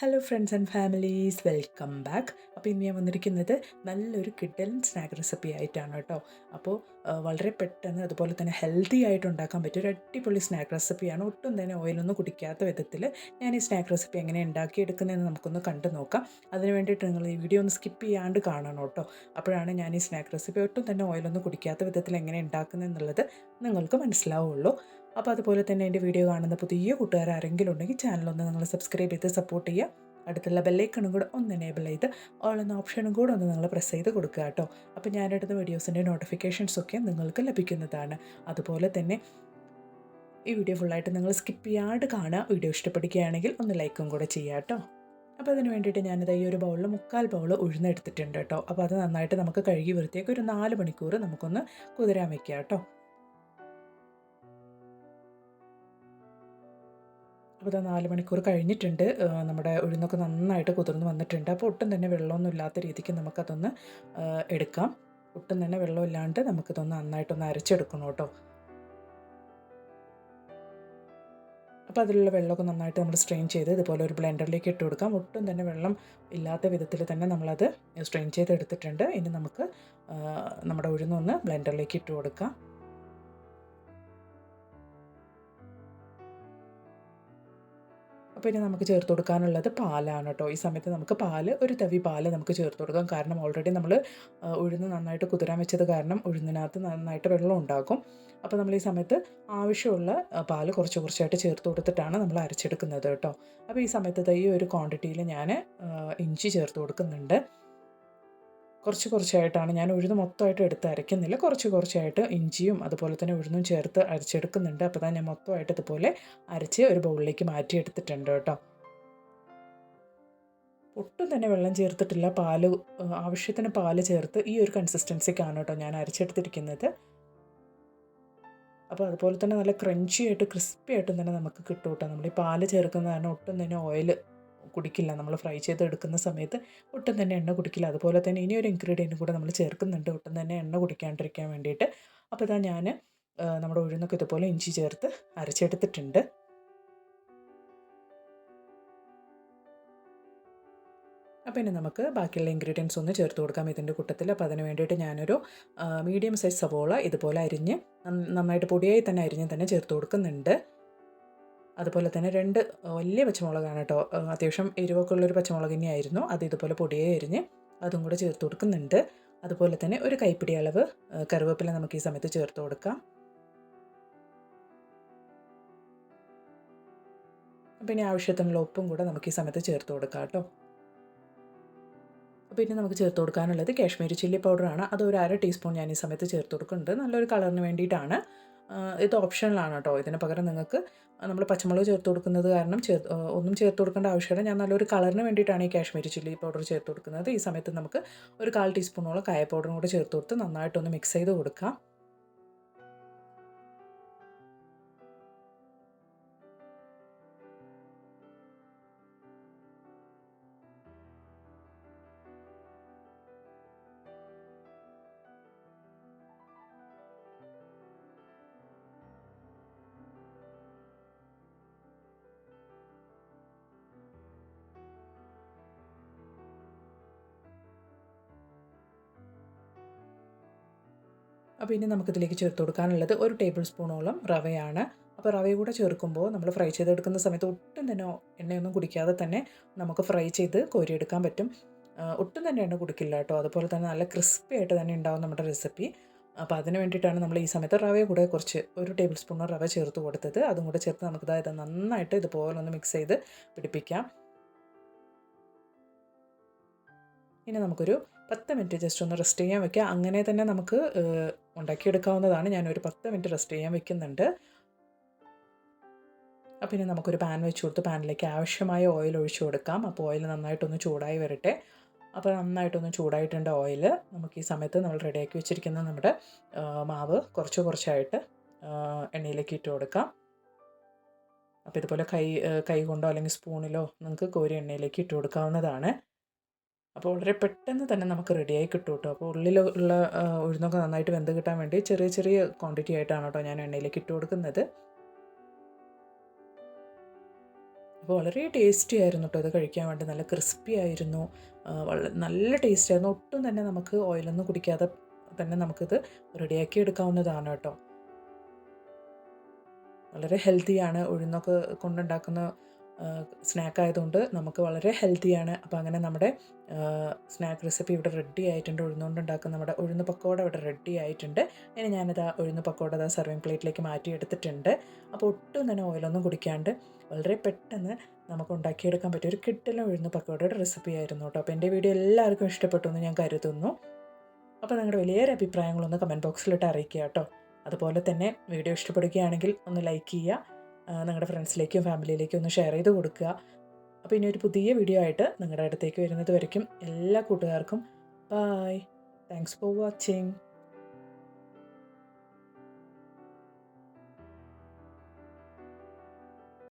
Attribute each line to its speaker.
Speaker 1: Hello friends and families, welcome back. അപ്പോൾ ഇന്ന് ഞാൻ വന്നിരിക്കുന്നത് നല്ലൊരു കിഡ്ഡൻ സ്നാക്ക് റെസിപ്പി ആയിട്ടാണ് കേട്ടോ. അപ്പോൾ വളരെ പെട്ടെന്ന് അതുപോലെ തന്നെ ഹെൽത്തി ആയിട്ട് ഉണ്ടാക്കാൻ പറ്റിയ ഒരു അടിപൊളി സ്നാക്ക് റെസിപ്പിയാണ്. ഒട്ടും തന്നെ ഓയിലൊന്നും കുടിക്കാത്ത വിധത്തിൽ ഞാൻ ഈ സ്നാക്ക് റെസിപ്പി എങ്ങനെ ഉണ്ടാക്കിയെടുക്കുന്നതെന്ന് നമുക്കൊന്ന് കണ്ടു നോക്കാം. അതിന് വേണ്ടിയിട്ട് നിങ്ങൾ ഈ വീഡിയോ ഒന്ന് സ്കിപ്പ് ചെയ്യാണ്ട് കാണണം കേട്ടോ. അപ്പോഴാണ് ഞാൻ ഈ സ്നാക്ക് റെസിപ്പി ഒട്ടും തന്നെ ഓയിലൊന്നും കുടിക്കാത്ത വിധത്തിൽ എങ്ങനെ ഉണ്ടാക്കുന്നതെന്നുള്ളത് നിങ്ങൾക്ക് മനസ്സിലാവുള്ളൂ. അപ്പോൾ അതുപോലെ തന്നെ എൻ്റെ വീഡിയോ കാണുന്ന പുതിയ കൂട്ടുകാർ ആരെങ്കിലും ഉണ്ടെങ്കിൽ ചാനലൊന്ന് നിങ്ങൾ സബ്സ്ക്രൈബ് ചെയ്ത് സപ്പോർട്ട് ചെയ്യുക. അടുത്തുള്ള ബെല്ലൈക്കണും കൂടെ ഒന്ന് എനേബിൾ ചെയ്ത് ഓൾ എന്ന ഓപ്ഷനും കൂടെ ഒന്ന് നിങ്ങൾ പ്രസ് ചെയ്ത് കൊടുക്കുക കേട്ടോ. അപ്പോൾ ഞാനെടുത്ത വീഡിയോസിൻ്റെ നോട്ടിഫിക്കേഷൻസൊക്കെ നിങ്ങൾക്ക് ലഭിക്കുന്നതാണ്. അതുപോലെ തന്നെ ഈ വീഡിയോ ഫുള്ളായിട്ട് നിങ്ങൾ സ്കിപ്പ് ചെയ്യാണ്ട് കാണുക. വീഡിയോ ഇഷ്ടപ്പെടുകയാണെങ്കിൽ ഒന്ന് ലൈക്കും കൂടെ ചെയ്യുക കേട്ടോ. അപ്പോൾ അതിന് വേണ്ടിയിട്ട് ഞാനിത് ഈ ഒരു ബൗളിൽ 3/4 ബൗൾ ഉഴുന്നെടുത്തിട്ടുണ്ട് കേട്ടോ. അപ്പോൾ അത് നന്നായിട്ട് നമുക്ക് കഴുകി വൃത്തിയാക്കി ഒരു 4 മണിക്കൂർ നമുക്കൊന്ന് കുതിരാൻ വയ്ക്കുക കേട്ടോ. അപ്പോൾ 4 മണിക്കൂർ കഴിഞ്ഞിട്ടുണ്ട്. നമ്മുടെ ഉഴുന്നൊക്കെ നന്നായിട്ട് കുതിർന്ന് വന്നിട്ടുണ്ട്. അപ്പോൾ ഒട്ടും തന്നെ വെള്ളമൊന്നും ഇല്ലാത്ത രീതിക്ക് നമുക്കതൊന്ന് എടുക്കാം. ഒട്ടും തന്നെ വെള്ളമില്ലാണ്ട് നമുക്കിതൊന്ന് നന്നായിട്ടൊന്ന് അരച്ചെടുക്കണം കേട്ടോ. അപ്പോൾ അതിലുള്ള വെള്ളമൊക്കെ നന്നായിട്ട് നമ്മൾ സ്ട്രെയിൻ ചെയ്ത് ഇതുപോലെ ഒരു ബ്ലെൻഡറിലേക്ക് ഇട്ട് കൊടുക്കാം. ഒട്ടും തന്നെ വെള്ളം ഇല്ലാത്ത വിധത്തിൽ തന്നെ നമ്മളത് സ്ട്രെയിൻ ചെയ്ത് എടുത്തിട്ടുണ്ട്. ഇനി നമുക്ക് നമ്മുടെ ഉഴുന്നൊന്ന് ബ്ലെൻഡറിലേക്ക് ഇട്ട് കൊടുക്കാം. അപ്പോൾ ഇനി നമുക്ക് ചേർത്ത് കൊടുക്കാനുള്ളത് പാലാണ് കേട്ടോ. ഈ സമയത്ത് നമുക്ക് ഒരു തവി പാല് നമുക്ക് ചേർത്ത് കൊടുക്കാം. കാരണം ഓൾറെഡി നമ്മൾ ഉഴുന്ന് നന്നായിട്ട് കുതിരാൻ വെച്ചത് കാരണം ഉഴുന്നിനകത്ത് നന്നായിട്ട് വെള്ളം ഉണ്ടാകും. അപ്പോൾ നമ്മൾ ഈ സമയത്ത് ആവശ്യമുള്ള പാല് കുറച്ച് കുറച്ചായിട്ട് ചേർത്ത് കൊടുത്തിട്ടാണ് നമ്മൾ അരച്ചെടുക്കുന്നത് കേട്ടോ. അപ്പോൾ ഈ സമയത്ത് ഈ ഒരു ക്വാണ്ടിറ്റിയിൽ ഞാൻ ഇഞ്ചി ചേർത്ത് കൊടുക്കുന്നുണ്ട്. കുറച്ച് കുറച്ചായിട്ടാണ്, ഞാൻ ഉഴുന്ന് മൊത്തമായിട്ട് എടുത്ത് അരയ്ക്കുന്നില്ല. കുറച്ച് കുറച്ചായിട്ട് ഇഞ്ചിയും അതുപോലെ തന്നെ ഉഴുന്നും ചേർത്ത് അരച്ചെടുക്കുന്നുണ്ട്. അപ്പോൾ ഞാൻ മൊത്തമായിട്ട് ഇതുപോലെ അരച്ച് ഒരു ബൗളിലേക്ക് മാറ്റിയെടുത്തിട്ടുണ്ട് കേട്ടോ. ഒട്ടും തന്നെ വെള്ളം ചേർത്തിട്ടില്ല. ആവശ്യത്തിന് പാല് ചേർത്ത് ഈ ഒരു കൺസിസ്റ്റൻസിക്കാണ് കേട്ടോ ഞാൻ അരച്ചെടുത്തിരിക്കുന്നത്. അപ്പോൾ അതുപോലെ തന്നെ നല്ല ക്രഞ്ചി ആയിട്ട് ക്രിസ്പി ആയിട്ടും തന്നെ നമുക്ക് കിട്ടും കേട്ടോ. നമ്മൾ ഈ പാല് ചേർക്കുന്ന കാരണം ഒട്ടും തന്നെ ഓയിൽ കുടിക്കില്ല. നമ്മൾ ഫ്രൈ ചെയ്തെടുക്കുന്ന സമയത്ത് ഒട്ടും തന്നെ എണ്ണ കുടിക്കില്ല. അതുപോലെ തന്നെ ഇനി ഒരു ഇൻഗ്രീഡിയൻറ്റും കൂടെ നമ്മൾ ചേർക്കുന്നുണ്ട് ഒട്ടും തന്നെ എണ്ണ കുടിക്കാണ്ടിരിക്കാൻ വേണ്ടിയിട്ട്. അപ്പോൾ ഇതാ ഞാൻ നമ്മുടെ ഉഴുന്നൊക്കെ ഇതുപോലെ ഇഞ്ചി ചേർത്ത് അരച്ചെടുത്തിട്ടുണ്ട്. അപ്പോൾ ഇനി നമുക്ക് ബാക്കിയുള്ള ഇൻഗ്രീഡിയൻസ് ഒന്ന് ചേർത്ത് കൊടുക്കാം ഇതിൻ്റെ കൂട്ടത്തിൽ. അപ്പോൾ അതിന് വേണ്ടിയിട്ട് ഞാനൊരു മീഡിയം സൈസ് സവോള ഇതുപോലെ അരിഞ്ഞ് നന്നായിട്ട് പൊടിയായി തന്നെ അരിഞ്ഞ് തന്നെ ചേർത്ത് കൊടുക്കുന്നുണ്ട്. അതുപോലെ തന്നെ 2 വലിയ പച്ചമുളകാണ് കേട്ടോ. അത്യാവശ്യം എരിവൊക്കെ ഉള്ളൊരു പച്ചമുളക് തന്നെയായിരുന്നു. അത് ഇതുപോലെ പൊടിയെ അരിഞ്ഞ് അതും കൂടെ ചേർത്ത് കൊടുക്കുന്നുണ്ട്. അതുപോലെ തന്നെ ഒരു കൈപ്പിടി അളവ് കറിവേപ്പില നമുക്ക് ഈ സമയത്ത് ചേർത്ത് കൊടുക്കാം. അപ്പോൾ ഇനി ആവശ്യത്തിനുള്ള ഉപ്പും കൂടെ നമുക്ക് ഈ സമയത്ത് ചേർത്ത് കൊടുക്കാം കേട്ടോ. അപ്പോൾ ഇനി നമുക്ക് ചേർത്ത് കൊടുക്കാനുള്ളത് കാശ്മീരി ചില്ലി പൗഡറാണ്. അത് ഒരു 1/2 ടീസ്പൂൺ ഞാൻ ഈ സമയത്ത് ചേർത്ത് കൊടുക്കുന്നുണ്ട്. നല്ലൊരു കളറിന് വേണ്ടിയിട്ടാണ്. ഇത് ഓപ്ഷണലാണ് കേട്ടോ. ഇതിന് പകരം നിങ്ങൾക്ക് നമ്മൾ പച്ചമുളക് ചേർത്ത് കൊടുക്കുന്നത് കാരണം ഒന്നും ചേർത്ത് കൊടുക്കേണ്ട ആവശ്യമില്ല. ഞാൻ നല്ലൊരു കളറിന് വേണ്ടിയിട്ടാണ് ഈ കാശ്മീരി ചില്ലി പൗഡർ ചേർത്ത് കൊടുക്കുന്നത്. ഈ സമയത്ത് നമുക്ക് ഒരു 1/4 ടീസ്പൂണോളം കായ പൗഡറും കൂടെ ചേർത്ത് കൊടുത്ത് നന്നായിട്ടൊന്ന് മിക്സ് ചെയ്ത് കൊടുക്കാം. അപ്പോൾ ഇനി നമുക്കിതിലേക്ക് ചേർത്ത് കൊടുക്കാനുള്ളത് 1 ടേബിൾ സ്പൂണോളം റവയാണ്. അപ്പോൾ റവയും കൂടെ ചേർക്കുമ്പോൾ നമ്മൾ ഫ്രൈ ചെയ്തെടുക്കുന്ന സമയത്ത് ഒട്ടും തന്നെ എണ്ണയൊന്നും കുടിക്കാതെ തന്നെ നമുക്ക് ഫ്രൈ ചെയ്ത് കോരിയെടുക്കാൻ പറ്റും. ഒട്ടും തന്നെ എണ്ണ കുടിക്കില്ല കേട്ടോ. അതുപോലെ തന്നെ നല്ല ക്രിസ്പി ആയിട്ട് തന്നെ ഉണ്ടാവും നമ്മുടെ റെസിപ്പി. അപ്പോൾ അതിന് വേണ്ടിയിട്ടാണ് നമ്മൾ ഈ സമയത്ത് റവയും കൂടെ കുറച്ച് 1 ടേബിൾ സ്പൂൺ റവ ചേർത്ത് കൊടുത്തത്. അതും കൂടെ ചേർത്ത് നമുക്കിതായത് നന്നായിട്ട് ഇതുപോലെ ഒന്ന് മിക്സ് ചെയ്ത് പിടിപ്പിക്കാം. ഇനി നമുക്കൊരു 10 മിനിറ്റ് ജസ്റ്റ് ഒന്ന് റെസ്റ്റ് ചെയ്യാൻ വെക്കുക. അങ്ങനെ തന്നെ നമുക്ക് ഉണ്ടാക്കിയെടുക്കാവുന്നതാണ്. ഞാനൊരു 10 മിനിറ്റ് റെസ്റ്റ് ചെയ്യാൻ വെക്കുന്നുണ്ട്. അപ്പോൾ ഇനി നമുക്കൊരു പാൻ വെച്ച് കൊടുത്ത് പാനിലേക്ക് ആവശ്യമായ ഓയിൽ ഒഴിച്ചു കൊടുക്കാം. അപ്പോൾ ഓയിൽ നന്നായിട്ടൊന്ന് ചൂടായി വരട്ടെ. അപ്പോൾ നന്നായിട്ടൊന്ന് ചൂടായിട്ടുണ്ട് ഓയിൽ. നമുക്ക് ഈ സമയത്ത് നമ്മൾ റെഡിയാക്കി വെച്ചിരിക്കുന്ന നമ്മുടെ മാവ് കുറച്ച് കുറച്ചായിട്ട് എണ്ണയിലേക്ക് ഇട്ട് കൊടുക്കാം. അപ്പോൾ ഇതുപോലെ കൈ കൊണ്ടോ അല്ലെങ്കിൽ സ്പൂണിലോ നിങ്ങൾക്ക് കോരി എണ്ണയിലേക്ക് ഇട്ട് കൊടുക്കാവുന്നതാണ്. അപ്പോൾ വളരെ പെട്ടെന്ന് തന്നെ നമുക്ക് റെഡിയായി കിട്ടും കേട്ടോ. അപ്പോൾ ഉള്ളിലുള്ള ഉഴുന്നൊക്കെ നന്നായിട്ട് വെന്ത് കിട്ടാൻ വേണ്ടി ചെറിയ ചെറിയ ക്വാണ്ടിറ്റി ആയിട്ടാണ് കേട്ടോ ഞാൻ എണ്ണയിലേക്ക് ഇട്ട് കൊടുക്കുന്നത്. അപ്പോൾ വളരെ ടേസ്റ്റി ആയിരുന്നു കേട്ടോ ഇത് കഴിക്കാൻ വേണ്ടി. നല്ല ക്രിസ്പി ആയിരുന്നു, നല്ല ടേസ്റ്റ് ആയിരുന്നു. ഒട്ടും തന്നെ നമുക്ക് ഓയിലൊന്നും കുടിക്കാതെ തന്നെ നമുക്കിത് റെഡിയാക്കി എടുക്കാവുന്നതാണ് കേട്ടോ. വളരെ ഹെൽത്തിയാണ്. ഉഴുന്നൊക്കെ കൊണ്ടുണ്ടാക്കുന്ന സ്നാക്ക് ആയതുകൊണ്ട് നമുക്ക് വളരെ ഹെൽത്തിയാണ്. അപ്പോൾ അങ്ങനെ നമ്മുടെ സ്നാക്ക് റെസിപ്പി ഇവിടെ റെഡി ആയിട്ടുണ്ട്. ഉഴുന്നുകൊണ്ട് ഉണ്ടാക്കുന്ന നമ്മുടെ ഉഴുന്ന് പക്കോട ഇവിടെ റെഡി ആയിട്ടുണ്ട്. ഇനി ഞാനിത് ഉഴുന്ന് പക്കോട സർവിങ് പ്ലേറ്റിലേക്ക് മാറ്റി എടുത്തിട്ടുണ്ട്. അപ്പോൾ ഒട്ടും തന്നെ ഓയിലൊന്നും കുടിക്കാണ്ട് വളരെ പെട്ടെന്ന് നമുക്ക് ഉണ്ടാക്കിയെടുക്കാൻ പറ്റിയ ഒരു കിടിലൻ ഉഴുന്ന് പക്കോടയുടെ റെസിപ്പി ആയിരുന്നു കേട്ടോ. അപ്പോൾ എൻ്റെ വീഡിയോ എല്ലാവർക്കും ഇഷ്ടപ്പെട്ടു എന്ന് ഞാൻ കരുതുന്നു. അപ്പോൾ നിങ്ങളുടെ വലിയൊരു അഭിപ്രായങ്ങളൊന്ന് കമൻറ്റ് ബോക്സിലിട്ട് അറിയിക്കുക കേട്ടോ. അതുപോലെ തന്നെ വീഡിയോ ഇഷ്ടപ്പെടുകയാണെങ്കിൽ ഒന്ന് ലൈക്ക് ചെയ്യുക, നിങ്ങളുടെ ഫ്രണ്ട്സിലേക്കും ഫാമിലിയിലേക്കും ഒന്ന് ഷെയർ ചെയ്ത് കൊടുക്കുക. അപ്പോൾ ഇനി ഒരു പുതിയ വീഡിയോ ആയിട്ട് നിങ്ങളുടെ അടുത്തേക്ക് വരുന്നത് വരയ്ക്കും എല്ലാ കൂട്ടുകാർക്കും ബായ്. Thanks for watching.